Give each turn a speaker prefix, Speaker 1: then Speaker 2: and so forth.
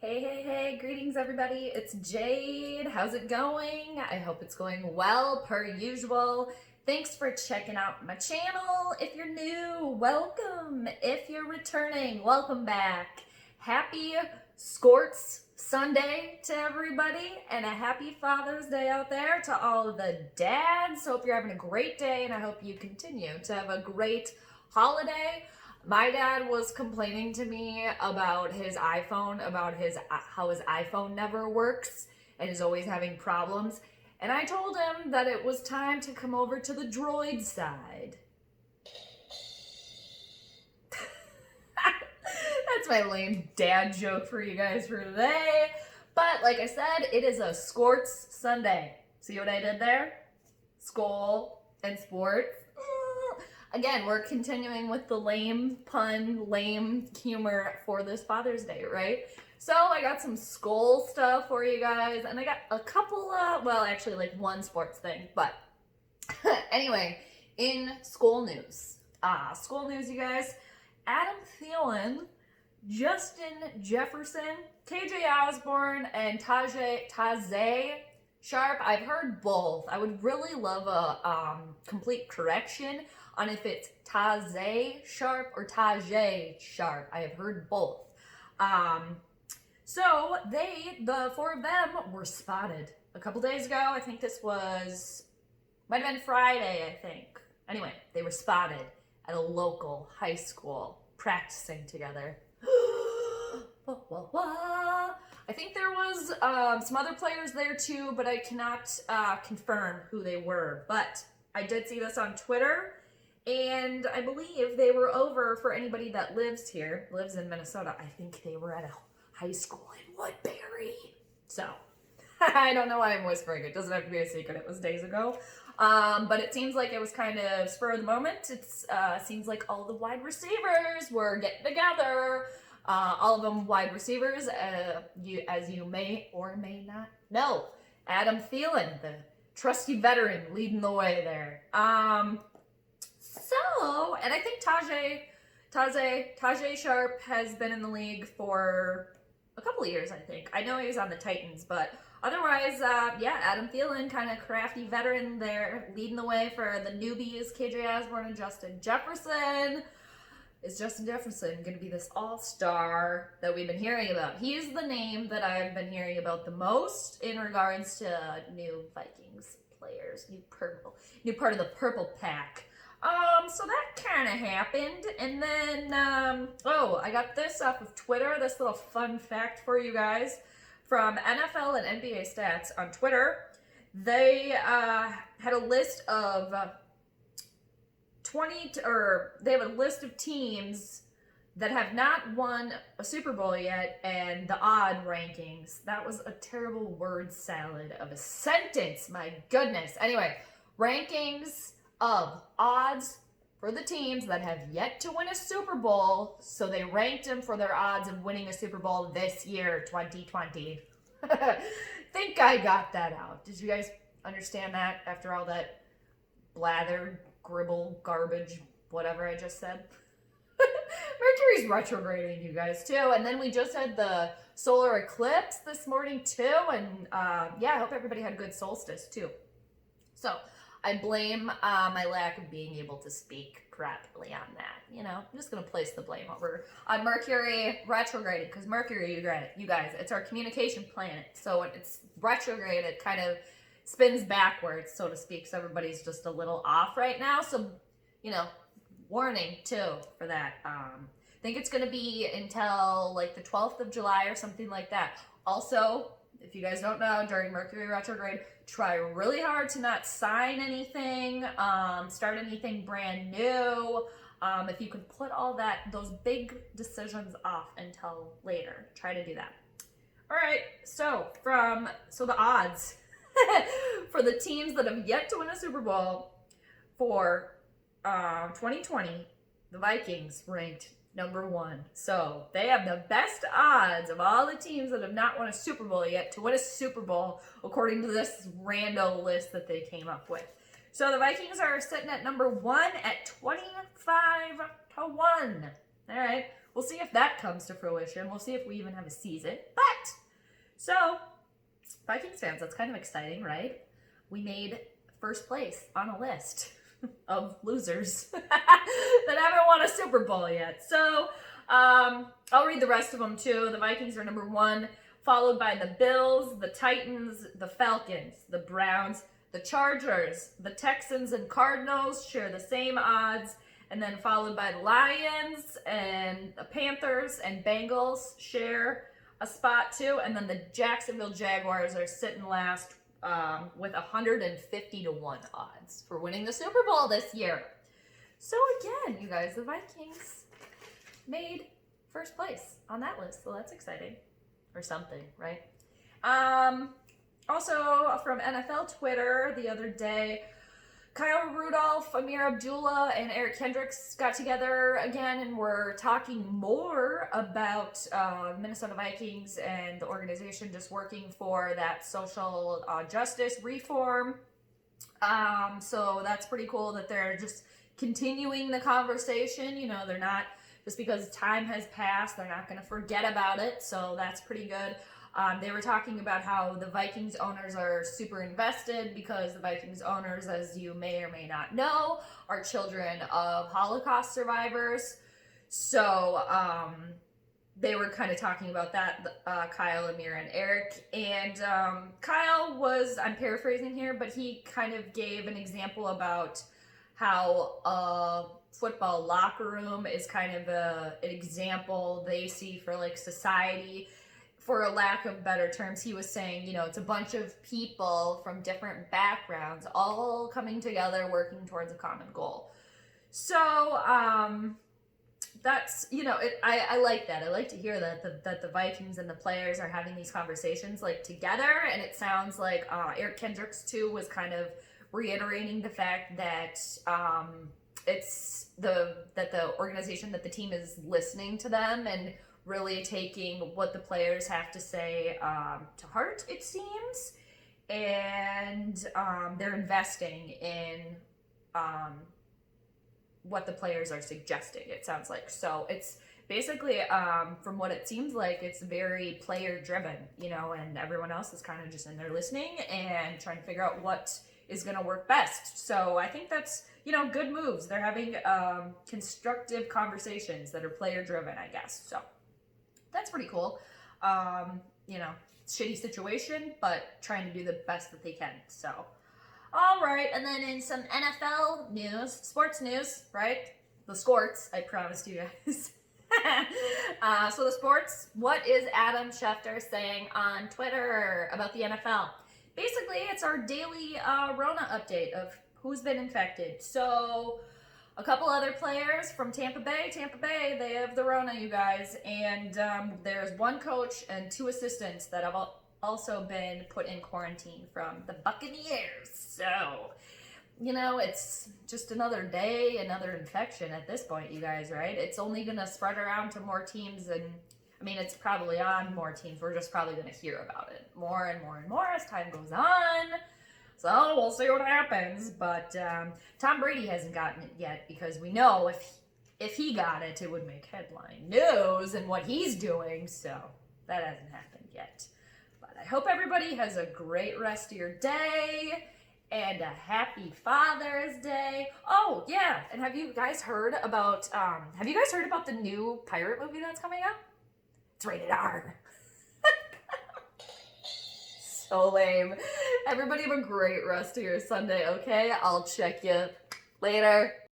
Speaker 1: Hey, greetings everybody. It's Jade. How's it going? I hope it's going well per usual. Thanks for checking out my channel. If you're new, welcome. If you're returning, welcome back. Happy Sports Sunday to everybody and a happy Father's Day out there to all of the dads. Hope you're having a great day and I hope you continue to have a great holiday. My dad was complaining to me about his iPhone, how his iPhone never works and is always having problems. And I told him that it was time to come over to the Droid side. That's my lame dad joke for you guys for today. But like I said, it is a Sports Sunday. See what I did there? Skol and Sports. Again, we're continuing with the lame pun, lame humor for this Father's Day, right? So I got some Skol stuff for you guys, and I got a couple of, well, actually like one sports thing, but anyway, in Skol news, you guys, Adam Thielen, Justin Jefferson, KJ Osborne, and Tajay Sharp. I've heard both. I would really love a complete correction on if it's Tajay Sharp or Tajay Sharp. I have heard both. So the four of them were spotted a couple days ago. I think this might have been Friday, I think. Anyway, they were spotted at a local high school practicing together. I think there was some other players there too, but I cannot confirm who they were. But I did see this on Twitter. And I believe they were over, for anybody that lives in Minnesota, I think they were at a high school in Woodbury. So, I don't know why I'm whispering. It doesn't have to be a secret. It was days ago. But it seems like it was kind of spur of the moment. It seems like all the wide receivers were getting together. All of them wide receivers, as you may or may not know. Adam Thielen, the trusty veteran, leading the way there. So, and I think Tajay Sharp has been in the league for a couple of years, I think. I know he was on the Titans, but otherwise, Adam Thielen, kind of crafty veteran there, leading the way for the newbies, KJ Osborne and Justin Jefferson. Is Justin Jefferson going to be this all-star that we've been hearing about? He's the name that I've been hearing about the most in regards to new Vikings players, new part of the purple pack. So that kind of happened, and then, I got this off of Twitter, this little fun fact for you guys, from NFL and NBA Stats on Twitter. They, had a list of they have a list of teams that have not won a Super Bowl yet, and the odd rankings. That was a terrible word salad of a sentence, my goodness. Anyway, rankings of odds for the teams that have yet to win a Super Bowl, so they ranked them for their odds of winning a Super Bowl this year, 2020. Think I got that out. Did you guys understand that after all that blather, gribble, garbage, whatever I just said? Mercury's retrograding, you guys, too. And then we just had the solar eclipse this morning, too. And, I hope everybody had a good solstice, too. So, I blame my lack of being able to speak correctly on that. You know, I'm just going to place the blame over on Mercury retrograded, because Mercury, you guys, it's our communication planet. So when it's retrograde, it kind of spins backwards, so to speak. So everybody's just a little off right now. So, warning, too, for that. I think it's going to be until like the 12th of July or something like that. Also, if you guys don't know, during Mercury retrograde, try really hard to not sign anything, start anything brand new. If you could put all those big decisions off until later, try to do that. All right, so the odds for the teams that have yet to win a Super Bowl for 2020, the Vikings ranked number 1. So they have the best odds of all the teams that have not won a Super Bowl yet to win a Super Bowl, according to this rando list that they came up with. So the Vikings are sitting at number 1 at 25-1. All right. we'll see if that comes to fruition. We'll see if we even have a season. But, so, Vikings fans, that's kind of exciting, right? We made first place on a list of losers that haven't won a Super Bowl yet. So, I'll read the rest of them too. The Vikings are number 1, followed by the Bills, the Titans, the Falcons, the Browns, the Chargers, the Texans, and Cardinals share the same odds, and then followed by the Lions and the Panthers and Bengals share a spot too, and then the Jacksonville Jaguars are sitting last with 150-1 odds for winning the Super Bowl this year. So again, you guys, the Vikings made first place on that list, so that's exciting. Or something, right? Also, from NFL Twitter the other day, Kyle Rudolph, Amir Abdullah, and Eric Kendricks got together again and were talking more about Minnesota Vikings and the organization just working for that social justice reform. So that's pretty cool that they're just continuing the conversation. You know, they're not, just because time has passed, they're not going to forget about it. So that's pretty good. They were talking about how the Vikings owners are super invested because the Vikings owners, as you may or may not know, are children of Holocaust survivors. So they were kind of talking about that, Kyle, Amir, and Eric. And Kyle was, I'm paraphrasing here, but he kind of gave an example about how a football locker room is kind of an example they see for like society. For a lack of better terms, he was saying, you know, it's a bunch of people from different backgrounds all coming together working towards a common goal. So that's, you know, I like that. I like to hear that the Vikings and the players are having these conversations like together. And it sounds like Eric Kendricks too was kind of reiterating the fact that it's that the organization, that the team is listening to them and really taking what the players have to say to heart, it seems. And they're investing in what the players are suggesting, it sounds like. So it's basically, from what it seems like, it's very player driven, you know, and everyone else is kind of just in there listening and trying to figure out what is going to work best. So I think that's, you know, good moves. They're having constructive conversations that are player driven, I guess. So that's pretty cool. You know, shitty situation, but trying to do the best that they can. So, all right. And then in some NFL news, sports news, right? The sports, I promised you guys. So the sports, what is Adam Schefter saying on Twitter about the NFL? Basically, it's our daily Rona update of who's been infected. So a couple other players from Tampa Bay, they have the Rona, you guys. And there's one coach and 2 assistants that have also been put in quarantine from the Buccaneers. So, you know, it's just another day, another infection at this point, you guys, right? It's only going to spread around to more teams, and I mean, it's probably on more teams. We're just probably going to hear about it more and more and more as time goes on. So we'll see what happens. But Tom Brady hasn't gotten it yet, because we know if he got it, it would make headline news and what he's doing. So that hasn't happened yet. But I hope everybody has a great rest of your day and a happy Father's Day. Oh yeah, and have you guys heard about the new pirate movie that's coming out? It's rated R. So lame. Everybody have a great rest of your Sunday, okay? I'll check you later.